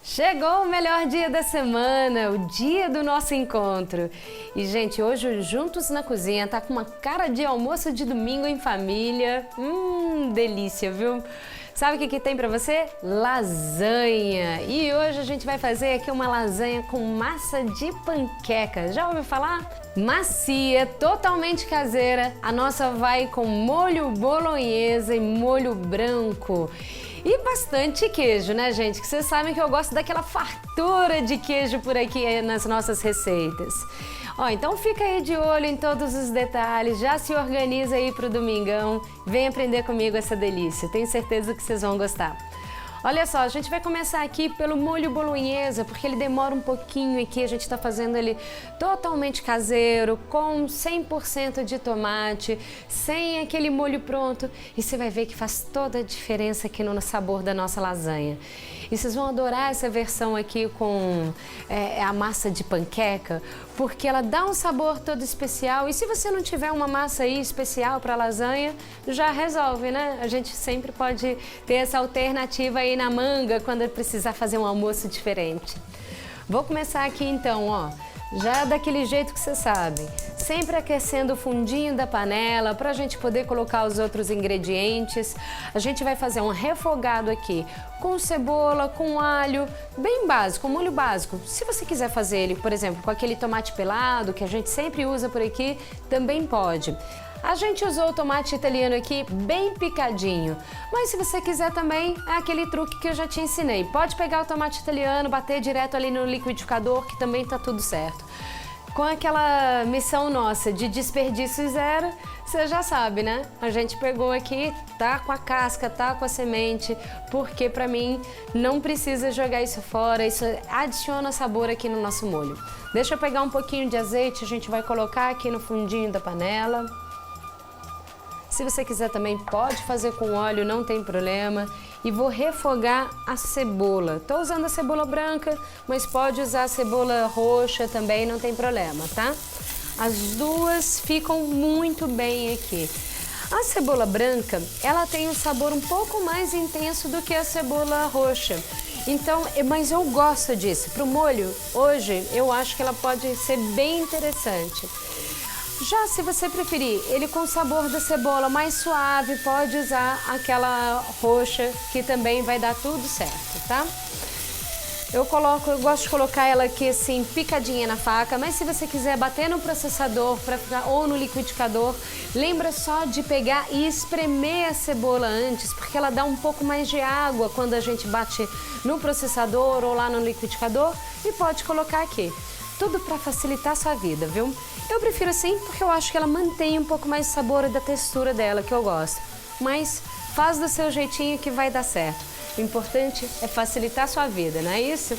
Chegou o melhor dia da semana, o dia do nosso encontro. E, gente, hoje Juntos na Cozinha tá com uma cara de almoço de domingo em família. Delícia, viu? Sabe o que tem pra você? Lasanha. E hoje a gente vai fazer aqui uma lasanha com massa de panqueca. Já ouviu falar? Macia, totalmente caseira. A nossa vai com molho bolonhesa e molho branco. E bastante queijo, né, gente? Que vocês sabem que eu gosto daquela fartura de queijo por aqui nas nossas receitas. Ó, então fica aí de olho em todos os detalhes, já se organiza aí pro domingão, vem aprender comigo essa delícia, tenho certeza que vocês vão gostar. Olha só, a gente vai começar aqui pelo molho bolonhesa, porque ele demora um pouquinho aqui, a gente está fazendo ele totalmente caseiro, com 100% de tomate, sem aquele molho pronto, e você vai ver que faz toda a diferença aqui no sabor da nossa lasanha. E vocês vão adorar essa versão aqui com a massa de panqueca, porque ela dá um sabor todo especial. E se você não tiver uma massa aí especial para lasanha, já resolve, né? A gente sempre pode ter essa alternativa aí na manga quando precisar fazer um almoço diferente. Vou começar aqui então, ó, já daquele jeito que você sabe. Sempre aquecendo o fundinho da panela para a gente poder colocar os outros ingredientes. A gente vai fazer um refogado aqui com cebola, com alho, bem básico, um molho básico. Se você quiser fazer ele, por exemplo, com aquele tomate pelado que a gente sempre usa por aqui, também pode. A gente usou o tomate italiano aqui bem picadinho, mas se você quiser também, é aquele truque que eu já te ensinei. Pode pegar o tomate italiano, bater direto ali no liquidificador, que também tá tudo certo. Com aquela missão nossa de desperdício zero, você já sabe, né? A gente pegou aqui, tá com a casca, tá com a semente, porque pra mim não precisa jogar isso fora, isso adiciona sabor aqui no nosso molho. Deixa eu pegar um pouquinho de azeite, a gente vai colocar aqui no fundinho da panela. Se você quiser também pode fazer com óleo, não tem problema. E vou refogar a cebola. Estou usando a cebola branca, mas pode usar a cebola roxa também, não tem problema, tá? As duas ficam muito bem aqui. A cebola branca, ela tem um sabor um pouco mais intenso do que a cebola roxa. Então, mas eu gosto disso. Para o molho, hoje, eu acho que ela pode ser bem interessante. Já se você preferir ele com o sabor da cebola mais suave, pode usar aquela roxa que também vai dar tudo certo, tá? Eu gosto de colocar ela aqui assim picadinha na faca, mas se você quiser bater no processador ou no liquidificador, lembra só de pegar e espremer a cebola antes, porque ela dá um pouco mais de água quando a gente bate no processador ou lá no liquidificador, e pode colocar aqui. Tudo para facilitar a sua vida, viu? Eu prefiro assim porque eu acho que ela mantém um pouco mais o sabor e da textura dela, que eu gosto. Mas faz do seu jeitinho que vai dar certo. O importante é facilitar a sua vida, não é isso?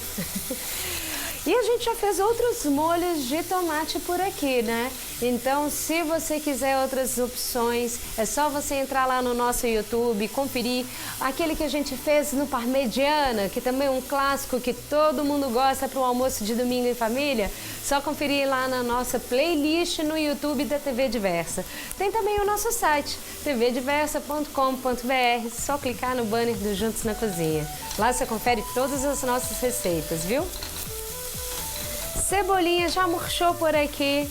E a gente já fez outros molhos de tomate por aqui, né? Então, se você quiser outras opções, é só você entrar lá no nosso YouTube, conferir aquele que a gente fez no Parmegiana, que também é um clássico que todo mundo gosta para o almoço de domingo em família. Só conferir lá na nossa playlist no YouTube da TV Diversa. Tem também o nosso site, tvdiversa.com.br, só clicar no banner do Juntos na Cozinha. Lá você confere todas as nossas receitas, viu? Cebolinha já murchou por aqui,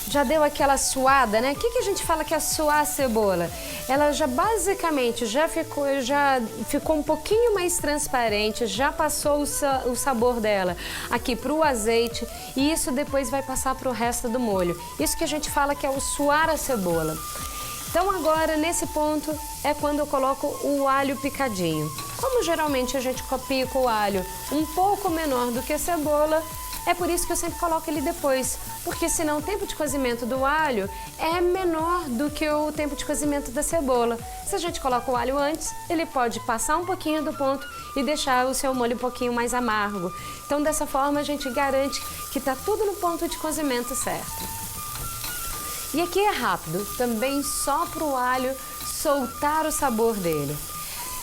já deu aquela suada, né? O que a gente fala que é suar a cebola? Ela já basicamente já ficou um pouquinho mais transparente, já passou o sabor dela aqui para o azeite, e isso depois vai passar para o resto do molho. Isso que a gente fala que é o suar a cebola. Então agora, nesse ponto, é quando eu coloco o alho picadinho. Como geralmente a gente pica o alho um pouco menor do que a cebola, é por isso que eu sempre coloco ele depois, porque senão o tempo de cozimento do alho é menor do que o tempo de cozimento da cebola. Se a gente coloca o alho antes, ele pode passar um pouquinho do ponto e deixar o seu molho um pouquinho mais amargo. Então, dessa forma, a gente garante que está tudo no ponto de cozimento certo. E aqui é rápido, também só para o alho soltar o sabor dele.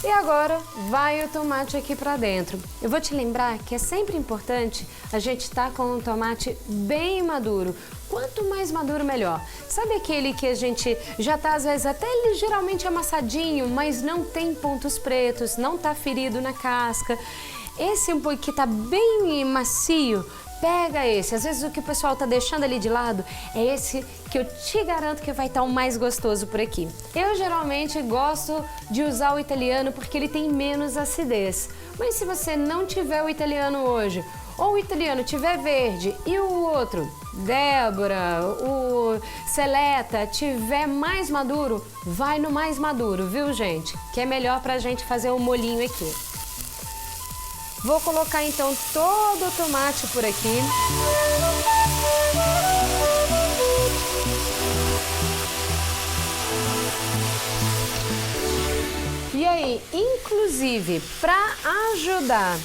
E agora vai o tomate aqui para dentro. Eu vou te lembrar que é sempre importante a gente estar com o tomate bem maduro. Quanto mais maduro, melhor. Sabe aquele que a gente já tá às vezes até ligeiramente amassadinho, mas não tem pontos pretos, não tá ferido na casca. Esse um pouco que tá bem macio, pega esse. Às vezes o que o pessoal tá deixando ali de lado é esse que eu te garanto que vai estar o mais gostoso por aqui. Eu geralmente gosto de usar o italiano porque ele tem menos acidez. Mas se você não tiver o italiano hoje, ou o italiano tiver verde e o outro, Débora, o Seleta, tiver mais maduro, vai no mais maduro, viu, gente? Que é melhor pra gente fazer o molhinho aqui. Vou colocar então todo o tomate por aqui. E aí, inclusive, para ajudar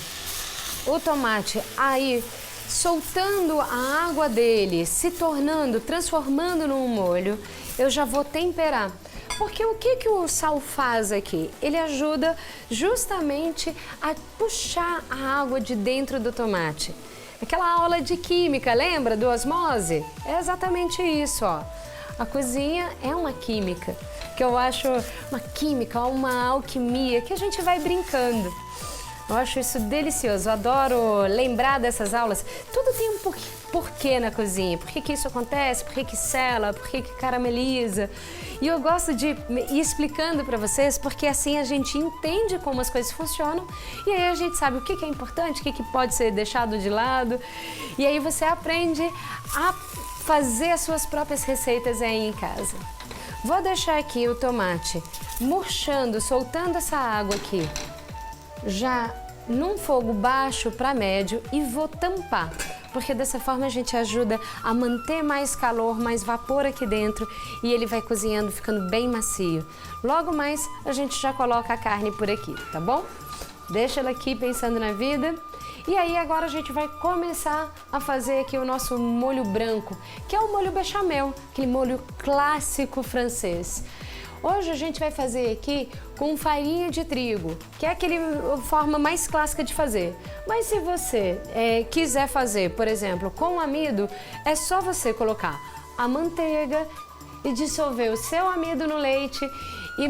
o tomate a ir soltando a água dele, se tornando, transformando num molho, eu já vou temperar. Porque o que o sal faz aqui? Ele ajuda justamente a puxar a água de dentro do tomate. Aquela aula de química, lembra do osmose? É exatamente isso, ó. A cozinha é uma química, que eu acho uma química, uma alquimia, que a gente vai brincando. Eu acho isso delicioso, eu adoro lembrar dessas aulas. Tudo tem um porquê na cozinha, por que isso acontece, por que sela, por que carameliza. E eu gosto de ir explicando para vocês, porque assim a gente entende como as coisas funcionam e aí a gente sabe o que é importante, o que pode ser deixado de lado. E aí você aprende a fazer as suas próprias receitas aí em casa. Vou deixar aqui o tomate murchando, soltando essa água aqui, já num fogo baixo para médio, e vou tampar, porque dessa forma a gente ajuda a manter mais calor, mais vapor aqui dentro e ele vai cozinhando, ficando bem macio. Logo mais a gente já coloca a carne por aqui, tá bom? Deixa ela aqui pensando na vida. E aí agora a gente vai começar a fazer aqui o nosso molho branco, que é o molho bechamel, aquele molho clássico francês. Hoje a gente vai fazer aqui com farinha de trigo, que é aquela forma mais clássica de fazer. Mas se você quiser fazer, por exemplo, com amido, é só você colocar a manteiga e dissolver o seu amido no leite,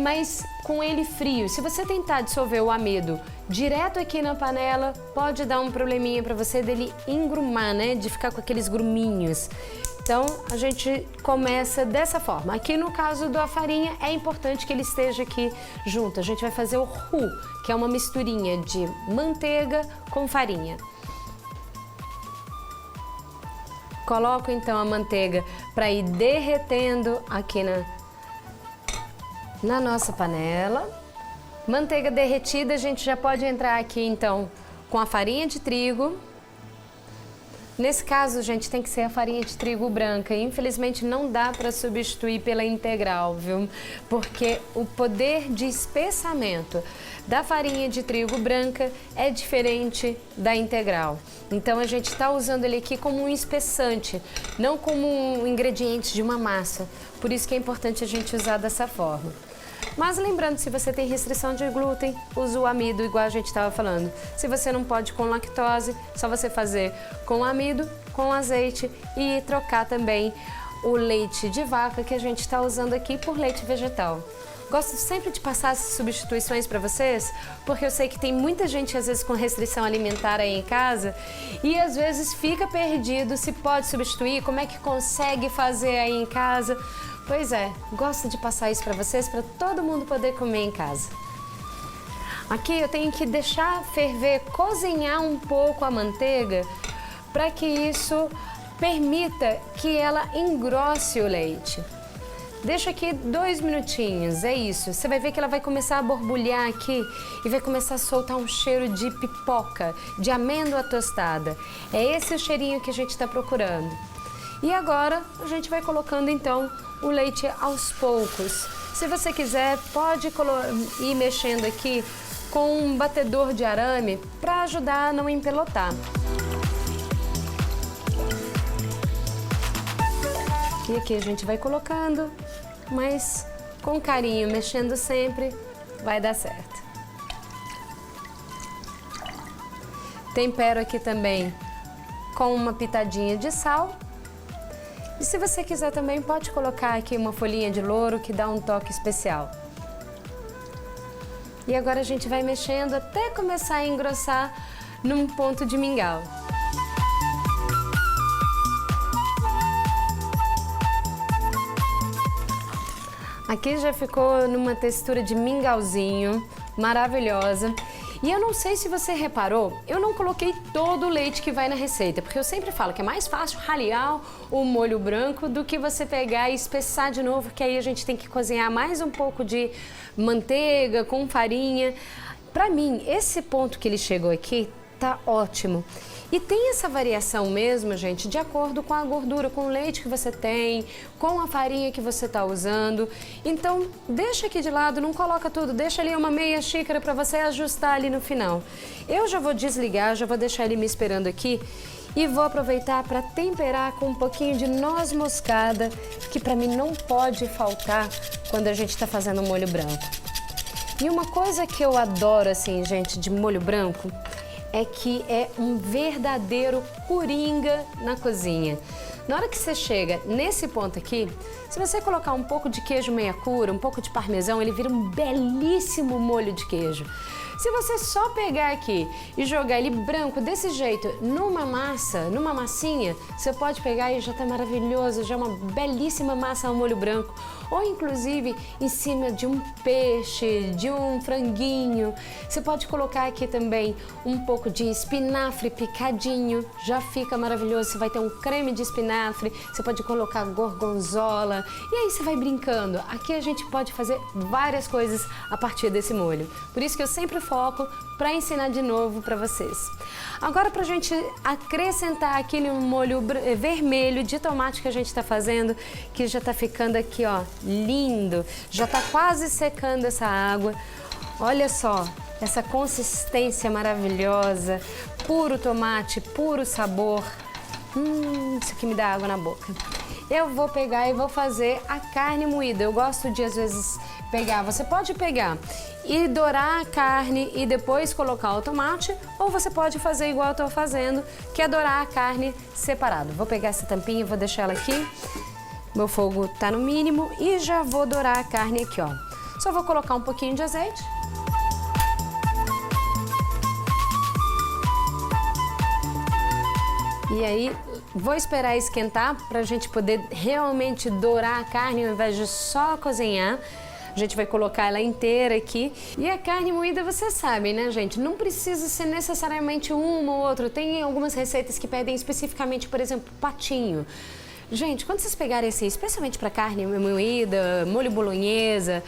mas com ele frio. Se você tentar dissolver o amido direto aqui na panela, pode dar um probleminha para você dele engrumar, né? De ficar com aqueles gruminhos. Então, a gente começa dessa forma. Aqui no caso da farinha, é importante que ele esteja aqui junto. A gente vai fazer o roux, que é uma misturinha de manteiga com farinha. Coloco então a manteiga para ir derretendo aqui na nossa panela. Manteiga derretida, a gente já pode entrar aqui então com a farinha de trigo. Nesse caso, gente, tem que ser a farinha de trigo branca. Infelizmente, não dá para substituir pela integral, viu? Porque o poder de espessamento da farinha de trigo branca é diferente da integral. Então, a gente está usando ele aqui como um espessante, não como um ingrediente de uma massa. Por isso que é importante a gente usar dessa forma. Mas lembrando, se você tem restrição de glúten, use o amido, igual a gente estava falando. Se você não pode com lactose, só você fazer com amido, com azeite e trocar também o leite de vaca que a gente está usando aqui por leite vegetal. Gosto sempre de passar essas substituições para vocês, porque eu sei que tem muita gente às vezes com restrição alimentar aí em casa e às vezes fica perdido se pode substituir, como é que consegue fazer aí em casa. Pois é, gosto de passar isso para vocês, para todo mundo poder comer em casa. Aqui eu tenho que deixar ferver, cozinhar um pouco a manteiga, para que isso permita que ela engrosse o leite. Deixa aqui 2 minutinhos, é isso. Você vai ver que ela vai começar a borbulhar aqui e vai começar a soltar um cheiro de pipoca, de amêndoa tostada. É esse o cheirinho que a gente está procurando. E agora a gente vai colocando então o leite aos poucos. Se você quiser, pode ir mexendo aqui com um batedor de arame para ajudar a não empelotar. E aqui a gente vai colocando mais com carinho, mexendo sempre, vai dar certo. Tempero aqui também com uma pitadinha de sal. E se você quiser também pode colocar aqui uma folhinha de louro que dá um toque especial. E agora a gente vai mexendo até começar a engrossar num ponto de mingau. Aqui já ficou numa textura de mingauzinho, maravilhosa. E eu não sei se você reparou, eu não coloquei todo o leite que vai na receita, porque eu sempre falo que é mais fácil ralear o molho branco do que você pegar e espessar de novo, que aí a gente tem que cozinhar mais um pouco de manteiga com farinha. Pra mim, esse ponto que ele chegou aqui tá ótimo. E tem essa variação mesmo, gente, de acordo com a gordura, com o leite que você tem, com a farinha que você está usando. Então, deixa aqui de lado, não coloca tudo, deixa ali uma meia xícara para você ajustar ali no final. Eu já vou desligar, já vou deixar ele me esperando aqui e vou aproveitar para temperar com um pouquinho de noz moscada, que para mim não pode faltar quando a gente está fazendo molho branco. E uma coisa que eu adoro, assim, gente, de molho branco, é que é um verdadeiro coringa na cozinha. Na hora que você chega nesse ponto aqui, se você colocar um pouco de queijo meia cura, um pouco de parmesão, ele vira um belíssimo molho de queijo. Se você só pegar aqui e jogar ele branco desse jeito numa massa, numa massinha, você pode pegar e já tá maravilhoso, já é uma belíssima massa ao molho branco. Ou inclusive em cima de um peixe, de um franguinho. Você pode colocar aqui também um pouco de espinafre picadinho, já fica maravilhoso. Você vai ter um creme de espinafre, você pode colocar gorgonzola e aí você vai brincando. Aqui a gente pode fazer várias coisas a partir desse molho. Por isso que eu sempre foco para ensinar de novo para vocês. Agora, para a gente acrescentar aquele molho vermelho de tomate que a gente está fazendo, que já está ficando aqui, ó, lindo, já está quase secando essa água. Olha só, essa consistência maravilhosa, puro tomate, puro sabor. Isso aqui me dá água na boca. Eu vou pegar e vou fazer a carne moída. Eu gosto de, às vezes, pegar. Você pode pegar e dourar a carne e depois colocar o tomate, ou você pode fazer igual eu estou fazendo, que é dourar a carne separado. Vou pegar essa tampinha e vou deixar ela aqui. Meu fogo tá no mínimo e já vou dourar a carne aqui, ó. Só vou colocar um pouquinho de azeite. E aí, vou esperar esquentar para a gente poder realmente dourar a carne ao invés de só cozinhar. A gente vai colocar ela inteira aqui. E a carne moída, vocês sabem, né, gente? Não precisa ser necessariamente uma ou outra. Tem algumas receitas que pedem especificamente, por exemplo, patinho. Gente, quando vocês pegarem assim, especialmente para carne moída, molho bolonhesa,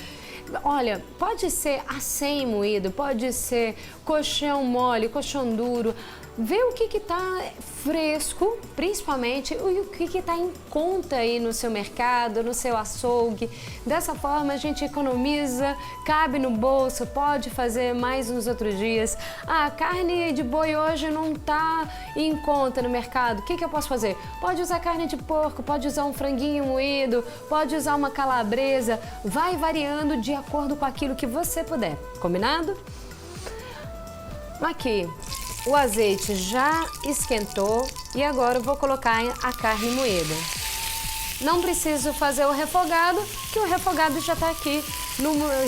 olha, pode ser acém moído, pode ser colchão mole, colchão duro. Vê o que tá fresco, principalmente, e o que tá em conta aí no seu mercado, no seu açougue. Dessa forma a gente economiza, cabe no bolso, pode fazer mais nos outros dias. Ah, carne de boi hoje não tá em conta no mercado, o que eu posso fazer? Pode usar carne de porco, pode usar um franguinho moído, pode usar uma calabresa, vai variando de acordo com aquilo que você puder, combinado? Aqui. O azeite já esquentou e agora eu vou colocar a carne moída. Não preciso fazer o refogado, que o refogado já está aqui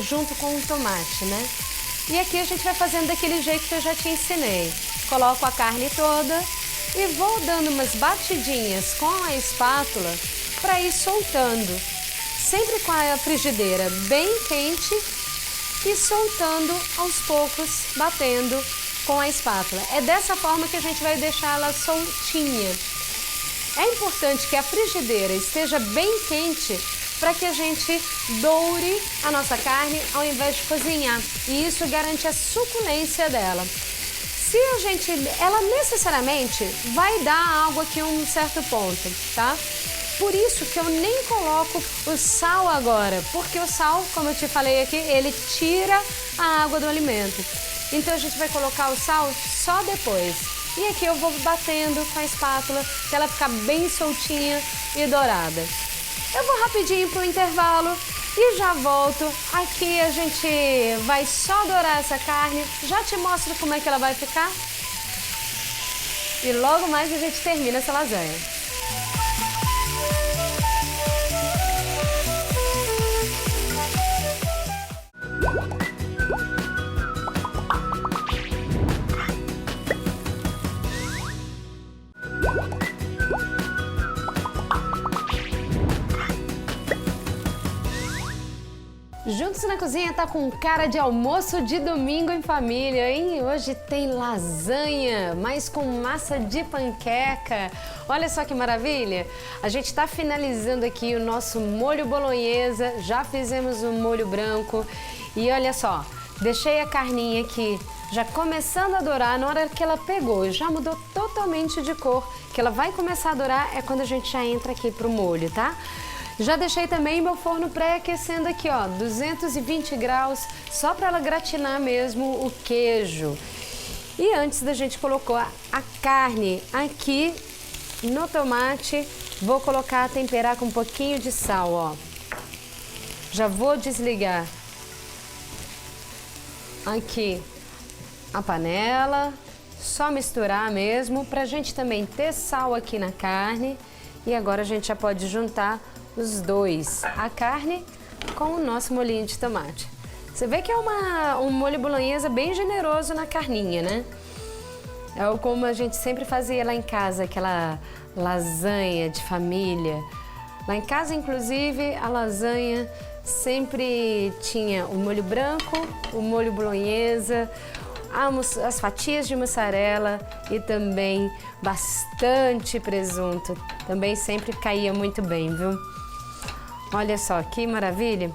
junto com o tomate, né? E aqui a gente vai fazendo daquele jeito que eu já te ensinei. Coloco a carne toda e vou dando umas batidinhas com a espátula para ir soltando. Sempre com a frigideira bem quente e soltando aos poucos, batendo com a espátula. É dessa forma que a gente vai deixar ela soltinha. É importante que a frigideira esteja bem quente para que a gente doure a nossa carne ao invés de cozinhar. E isso garante a suculência dela. Se a gente, ela necessariamente vai dar água aqui em um certo ponto, tá? Por isso que eu nem coloco o sal agora, porque o sal, como eu te falei aqui, ele tira a água do alimento. Então a gente vai colocar o sal só depois. E aqui eu vou batendo com a espátula até ela ficar bem soltinha e dourada. Eu vou rapidinho pro intervalo E já volto. Aqui a gente vai só dourar essa carne. Já te mostro como é que ela vai ficar. E logo mais a gente termina essa lasanha. Juntos na Cozinha tá com cara de almoço de domingo em família, hein? Hoje tem lasanha, mas com massa de panqueca. Olha só que maravilha! A gente tá finalizando aqui o nosso molho bolonhesa, já fizemos o molho branco e olha só, deixei a carninha aqui já começando a dourar. Na hora que ela pegou, já mudou totalmente de cor. Que ela vai começar a dourar é quando a gente já entra aqui pro molho, tá? Já deixei também meu forno pré-aquecendo aqui, ó, 220 graus, só para ela gratinar mesmo o queijo. E antes da gente colocar a carne aqui no tomate, vou colocar, temperar com um pouquinho de sal, ó. Já vou desligar aqui a panela, só misturar mesmo, pra gente também ter sal aqui na carne. E agora a gente já pode juntar os dois, a carne com o nosso molhinho de tomate. Você vê que é um molho bolonhesa bem generoso na carninha, né? É como a gente sempre fazia lá em casa, aquela lasanha de família. Lá em casa, inclusive, a lasanha sempre tinha o molho branco, o molho bolonhesa, as fatias de mussarela e também bastante presunto. Também sempre caía muito bem, viu? Olha só que maravilha.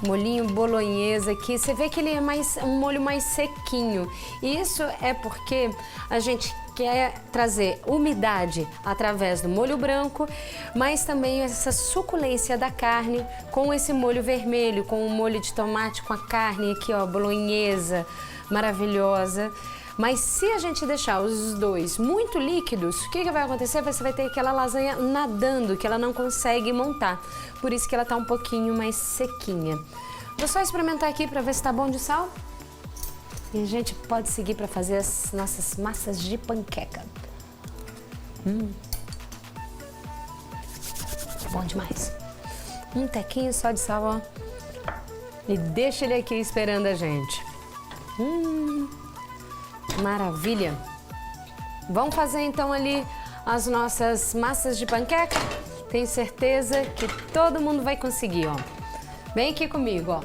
Molhinho bolonhesa aqui. Você vê que ele é um molho mais sequinho. E isso é porque a gente quer trazer umidade através do molho branco, mas também essa suculência da carne com esse molho vermelho, com o molho de tomate, com a carne aqui, ó, bolonhesa, maravilhosa. Mas se a gente deixar os dois muito líquidos, o que vai acontecer? Você vai ter aquela lasanha nadando, que ela não consegue montar. Por isso que ela tá um pouquinho mais sequinha. Vou só experimentar aqui para ver se tá bom de sal. E a gente pode seguir para fazer as nossas massas de panqueca. Bom demais. Um tequinho só de sal, ó. E deixa ele aqui esperando a gente. Maravilha! Vamos fazer então ali as nossas massas de panqueca? Tenho certeza que todo mundo vai conseguir, ó. Vem aqui comigo, ó.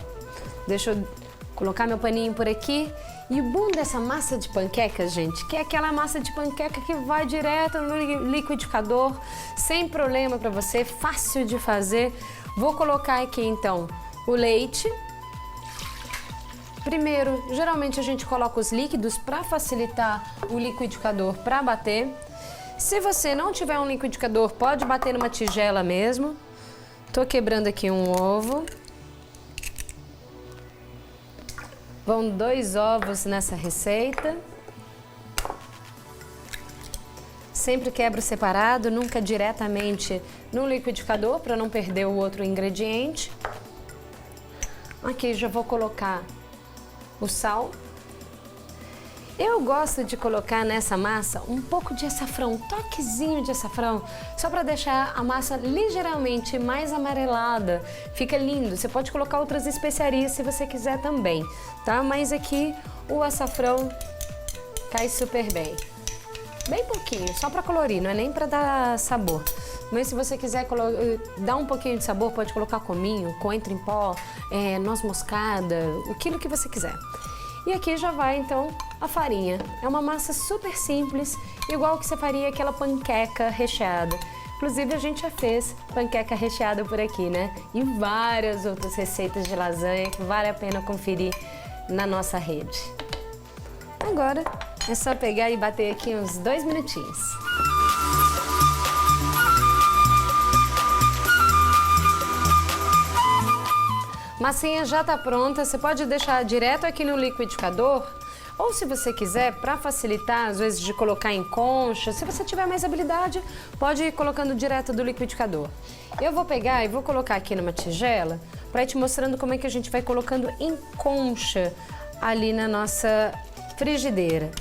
Deixa eu colocar meu paninho por aqui. E o bom dessa massa de panqueca, gente, que é aquela massa de panqueca que vai direto no liquidificador, sem problema para você, fácil de fazer. Vou colocar aqui então o leite. Primeiro, geralmente a gente coloca os líquidos para facilitar o liquidificador para bater. Se você não tiver um liquidificador, pode bater numa tigela mesmo. Tô quebrando aqui um ovo. Vão 2 ovos nessa receita. Sempre quebro separado, nunca diretamente no liquidificador para não perder o outro ingrediente. Aqui já vou colocar o sal. Eu gosto de colocar nessa massa um pouco de açafrão, um toquezinho de açafrão, só para deixar a massa ligeiramente mais amarelada. Fica lindo. Você pode colocar outras especiarias se você quiser também, tá? Mas aqui o açafrão cai super bem. Bem pouquinho, só para colorir, não é nem para dar sabor. Mas se você quiser dar um pouquinho de sabor, pode colocar cominho, coentro em pó, noz moscada, aquilo que você quiser. E aqui já vai então a farinha. É uma massa super simples, igual que você faria aquela panqueca recheada. Inclusive a gente já fez panqueca recheada por aqui, né? E várias outras receitas de lasanha que vale a pena conferir na nossa rede. Agora é só pegar e bater aqui uns 2 minutinhos. Massinha já tá pronta, você pode deixar direto aqui no liquidificador Ou se você quiser, para facilitar, às vezes de colocar em concha, se você tiver mais habilidade, pode ir colocando direto do liquidificador. Eu vou pegar e vou colocar aqui numa tigela para ir te mostrando como é que a gente vai colocando em concha ali na nossa frigideira.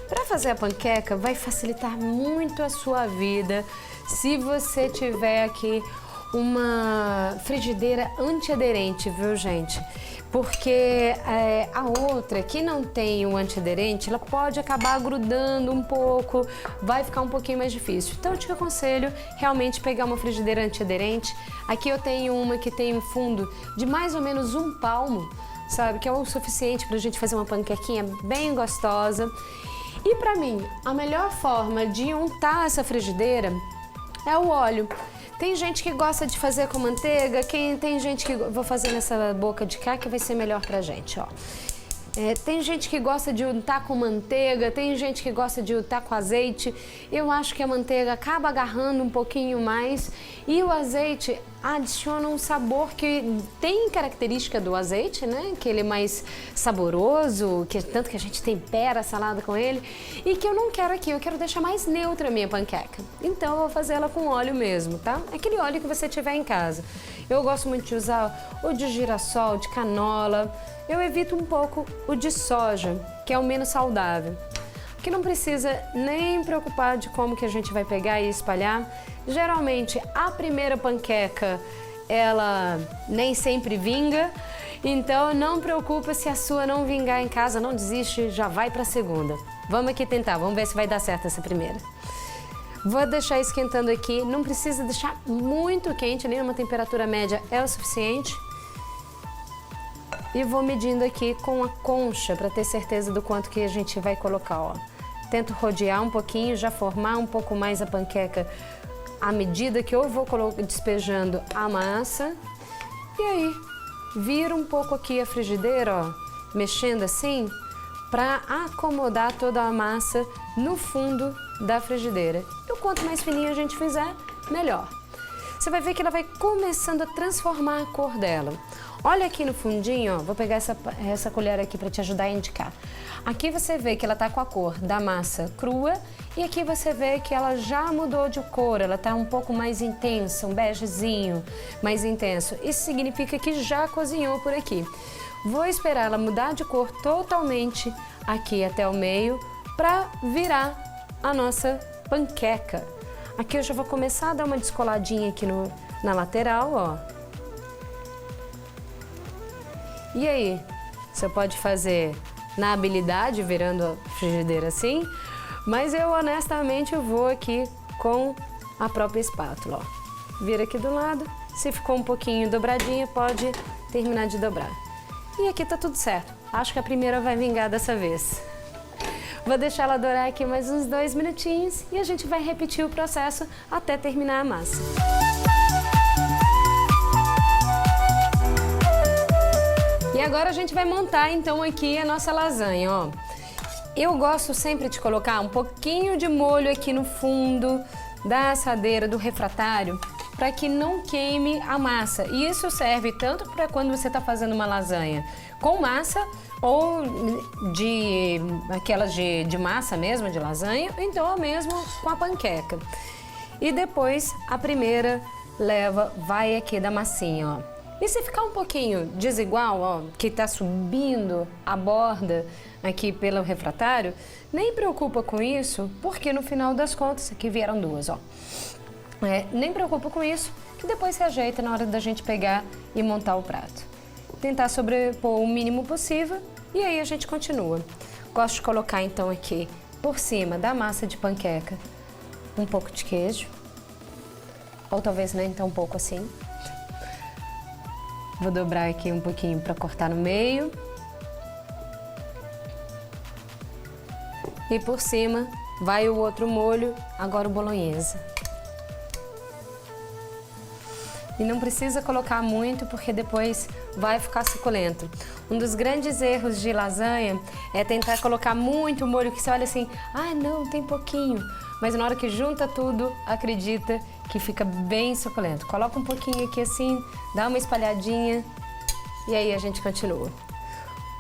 Para fazer a panqueca vai facilitar muito a sua vida se você tiver aqui uma frigideira antiaderente, viu, gente? Porque a outra que não tem o antiaderente, ela pode acabar grudando um pouco, vai ficar um pouquinho mais difícil. Então eu te aconselho realmente pegar uma frigideira antiaderente. Aqui eu tenho uma que tem um fundo de mais ou menos 1 palmo, sabe? Que é o suficiente pra gente fazer uma panquequinha bem gostosa. E pra mim, a melhor forma de untar essa frigideira é o óleo. Tem gente que gosta de fazer com manteiga, tem gente que... Vou fazer nessa boca de cá que vai ser melhor pra gente, ó. Tem gente que gosta de untar com manteiga, tem gente que gosta de untar com azeite. Eu acho que a manteiga acaba agarrando um pouquinho mais e o azeite adiciona um sabor que tem característica do azeite, né? Que ele é mais saboroso, tanto que a gente tempera a salada com ele e que eu não quero aqui, eu quero deixar mais neutra a minha panqueca. Então eu vou fazer ela com óleo mesmo, tá? Aquele óleo que você tiver em casa. Eu gosto muito de usar o de girassol, de canola. Eu evito um pouco o de soja, que é o menos saudável. Que não precisa nem preocupar de como que a gente vai pegar e espalhar. Geralmente, a primeira panqueca, ela nem sempre vinga. Então, não preocupa se a sua não vingar em casa, não desiste, já vai para a segunda. Vamos aqui tentar, vamos ver se vai dar certo essa primeira. Vou deixar esquentando aqui, não precisa deixar muito quente, nem uma temperatura média é o suficiente. E vou medindo aqui com a concha para ter certeza do quanto que a gente vai colocar, ó. Tento rodear um pouquinho, já formar um pouco mais a panqueca à medida que eu vou despejando a massa. E aí, vira um pouco aqui a frigideira, ó, mexendo assim, para acomodar toda a massa no fundo da frigideira. E o quanto mais fininho a gente fizer, melhor. Você vai ver que ela vai começando a transformar a cor dela. Olha aqui no fundinho, ó, vou pegar essa colher aqui para te ajudar a indicar. Aqui você vê que ela tá com a cor da massa crua e aqui você vê que ela já mudou de cor, ela tá um pouco mais intensa, um begezinho mais intenso. Isso significa que já cozinhou por aqui. Vou esperar ela mudar de cor totalmente aqui até o meio para virar a nossa panqueca. Aqui eu já vou começar a dar uma descoladinha aqui na lateral, ó. E aí, você pode fazer na habilidade, virando a frigideira assim, mas eu honestamente eu vou aqui com a própria espátula, ó. Vira aqui do lado, se ficou um pouquinho dobradinha, pode terminar de dobrar. E aqui tá tudo certo, acho que a primeira vai vingar dessa vez. Vou deixar ela dourar aqui mais uns 2 minutinhos e a gente vai repetir o processo até terminar a massa. E agora a gente vai montar então aqui a nossa lasanha, ó. Eu gosto sempre de colocar um pouquinho de molho aqui no fundo da assadeira, do refratário, para que não queime a massa. E isso serve tanto para quando você está fazendo uma lasanha com massa ou aquelas de massa mesmo, de lasanha, ou então mesmo com a panqueca. E depois a primeira vai aqui da massinha, ó. E se ficar um pouquinho desigual, ó, que tá subindo a borda aqui pelo refratário, nem preocupa com isso, porque no final das contas, aqui vieram 2, ó. Nem preocupa com isso, que depois se ajeita na hora da gente pegar e montar o prato. Tentar sobrepor o mínimo possível e aí a gente continua. Gosto de colocar então aqui por cima da massa de panqueca um pouco de queijo, ou talvez nem tão pouco assim. Vou dobrar aqui um pouquinho para cortar no meio. E por cima vai o outro molho, agora o bolonhesa. E não precisa colocar muito porque depois vai ficar suculento. Um dos grandes erros de lasanha é tentar colocar muito molho, que você olha assim, ah não, tem pouquinho. Mas na hora que junta tudo, acredita que fica bem suculento. Coloca um pouquinho aqui assim, dá uma espalhadinha e aí a gente continua.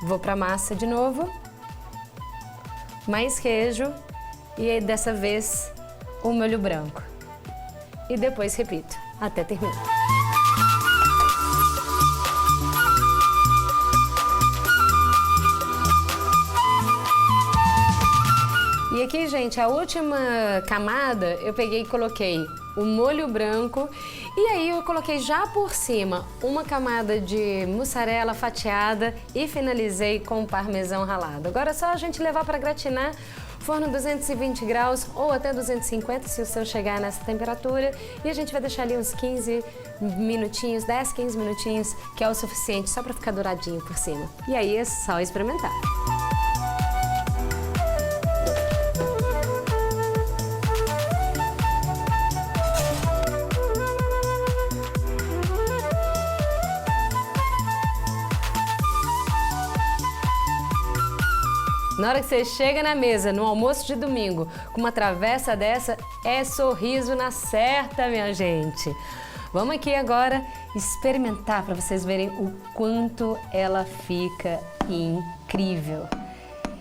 Vou para a massa de novo. mais queijo e aí, dessa vez o molho branco. E depois repito, até terminar. E aqui, gente, a última camada eu peguei e coloquei o molho branco e aí eu coloquei já por cima uma camada de mussarela fatiada e finalizei com parmesão ralado. Agora é só a gente levar para gratinar, forno 220 graus ou até 250 se o seu chegar nessa temperatura, e a gente vai deixar ali uns 15 minutinhos, 10, 15 minutinhos, que é o suficiente só para ficar douradinho por cima. E aí é só experimentar. Na hora que você chega na mesa, no almoço de domingo, com uma travessa dessa, é sorriso na certa, minha gente. Vamos aqui agora experimentar para vocês verem o quanto ela fica incrível.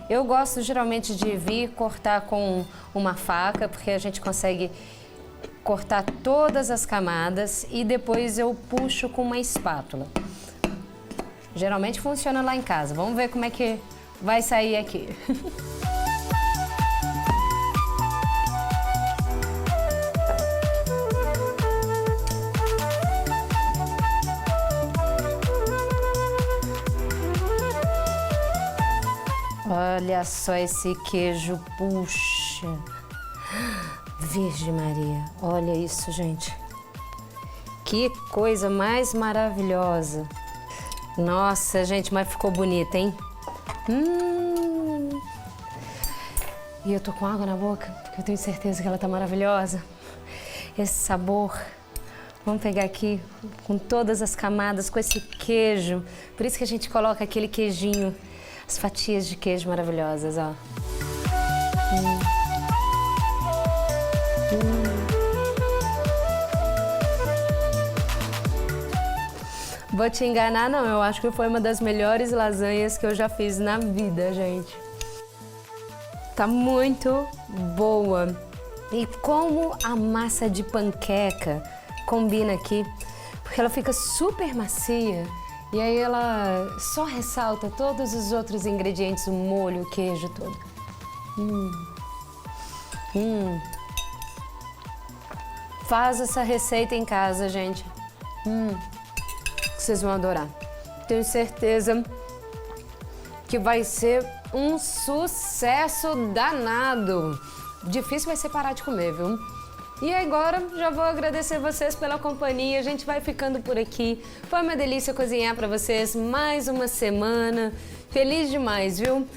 Eu gosto geralmente de vir cortar com uma faca, porque a gente consegue cortar todas as camadas e depois eu puxo com uma espátula. Geralmente funciona lá em casa. Vamos ver como é que vai sair aqui. Olha só esse queijo, puxa. Virgem Maria, olha isso, gente. Que coisa mais maravilhosa. Nossa, gente, mas ficou bonita, hein? E eu tô com água na boca, porque eu tenho certeza que ela tá maravilhosa. Esse sabor. Vamos pegar aqui com todas as camadas, com esse queijo. Por isso que a gente coloca aquele queijinho, as fatias de queijo maravilhosas, ó. Vou te enganar, não. Eu acho que foi uma das melhores lasanhas que eu já fiz na vida, gente. Tá muito boa. E como a massa de panqueca combina aqui, porque ela fica super macia e aí ela só ressalta todos os outros ingredientes, o molho, o queijo todo. Faz essa receita em casa, gente. Vocês vão adorar. Tenho certeza que vai ser um sucesso danado. Difícil vai ser parar de comer, viu? E agora já vou agradecer vocês pela companhia. A gente vai ficando por aqui. Foi uma delícia cozinhar para vocês mais uma semana. Feliz demais, viu?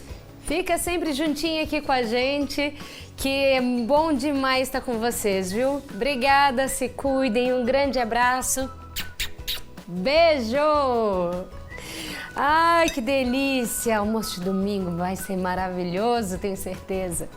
Fica sempre juntinho aqui com a gente, que é bom demais estar com vocês, viu? Obrigada, se cuidem. Um grande abraço. Beijo! Ai, que delícia! Almoço de domingo vai ser maravilhoso, tenho certeza.